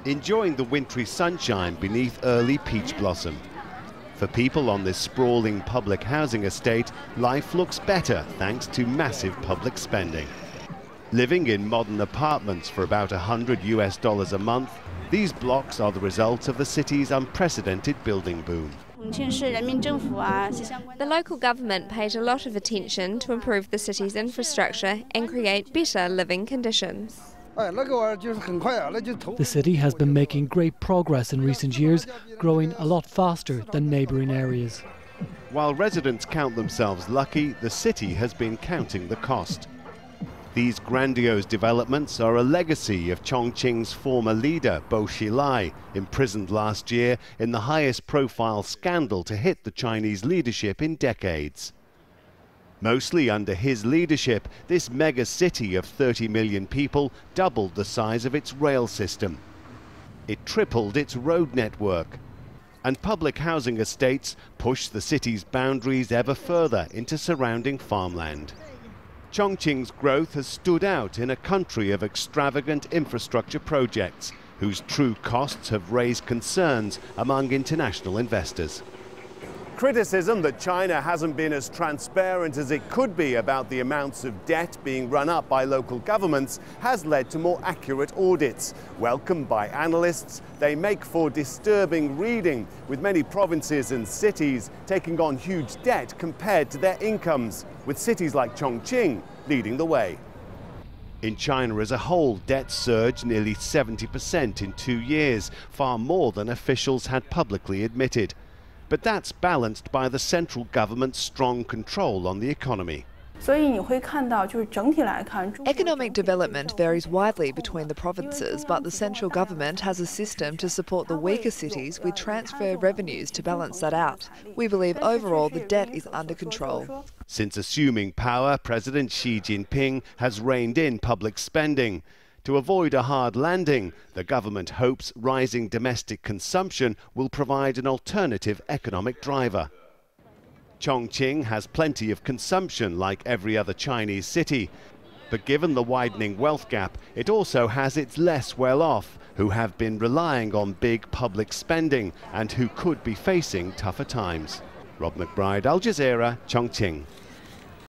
enjoying the wintry sunshine beneath early peach blossom. For people on this sprawling public housing estate, life looks better thanks to massive public spending. Living in modern apartments for about $100 a month, these blocks are the result of the city's unprecedented building boom. The local government paid a lot of attention to improve the city's infrastructure and create better living conditions. The city has been making great progress in recent years, growing a lot faster than neighbouring areas. While residents count themselves lucky, the city has been counting the cost. These grandiose developments are a legacy of Chongqing's former leader, Bo Xilai, imprisoned last year in the highest profile scandal to hit the Chinese leadership in decades. Mostly under his leadership, this mega city of 30 million people doubled the size of its rail system. It tripled its road network. And public housing estates pushed the city's boundaries ever further into surrounding farmland. Chongqing's growth has stood out in a country of extravagant infrastructure projects, whose true costs have raised concerns among international investors. Criticism that China hasn't been as transparent as it could be about the amounts of debt being run up by local governments has led to more accurate audits. Welcomed by analysts, they make for disturbing reading, with many provinces and cities taking on huge debt compared to their incomes, with cities like Chongqing leading the way. In China as a whole, debt surged nearly 70% in 2 years, far more than officials had publicly admitted. But that's balanced by the central government's strong control on the economy. Economic development varies widely between the provinces, but the central government has a system to support the weaker cities with transfer revenues to balance that out. We believe overall the debt is under control. Since assuming power, President Xi Jinping has reined in public spending. To avoid a hard landing, the government hopes rising domestic consumption will provide an alternative economic driver. Chongqing has plenty of consumption like every other Chinese city, but given the widening wealth gap, it also has its less well-off, who have been relying on big public spending and who could be facing tougher times. Rob McBride, Al Jazeera, Chongqing.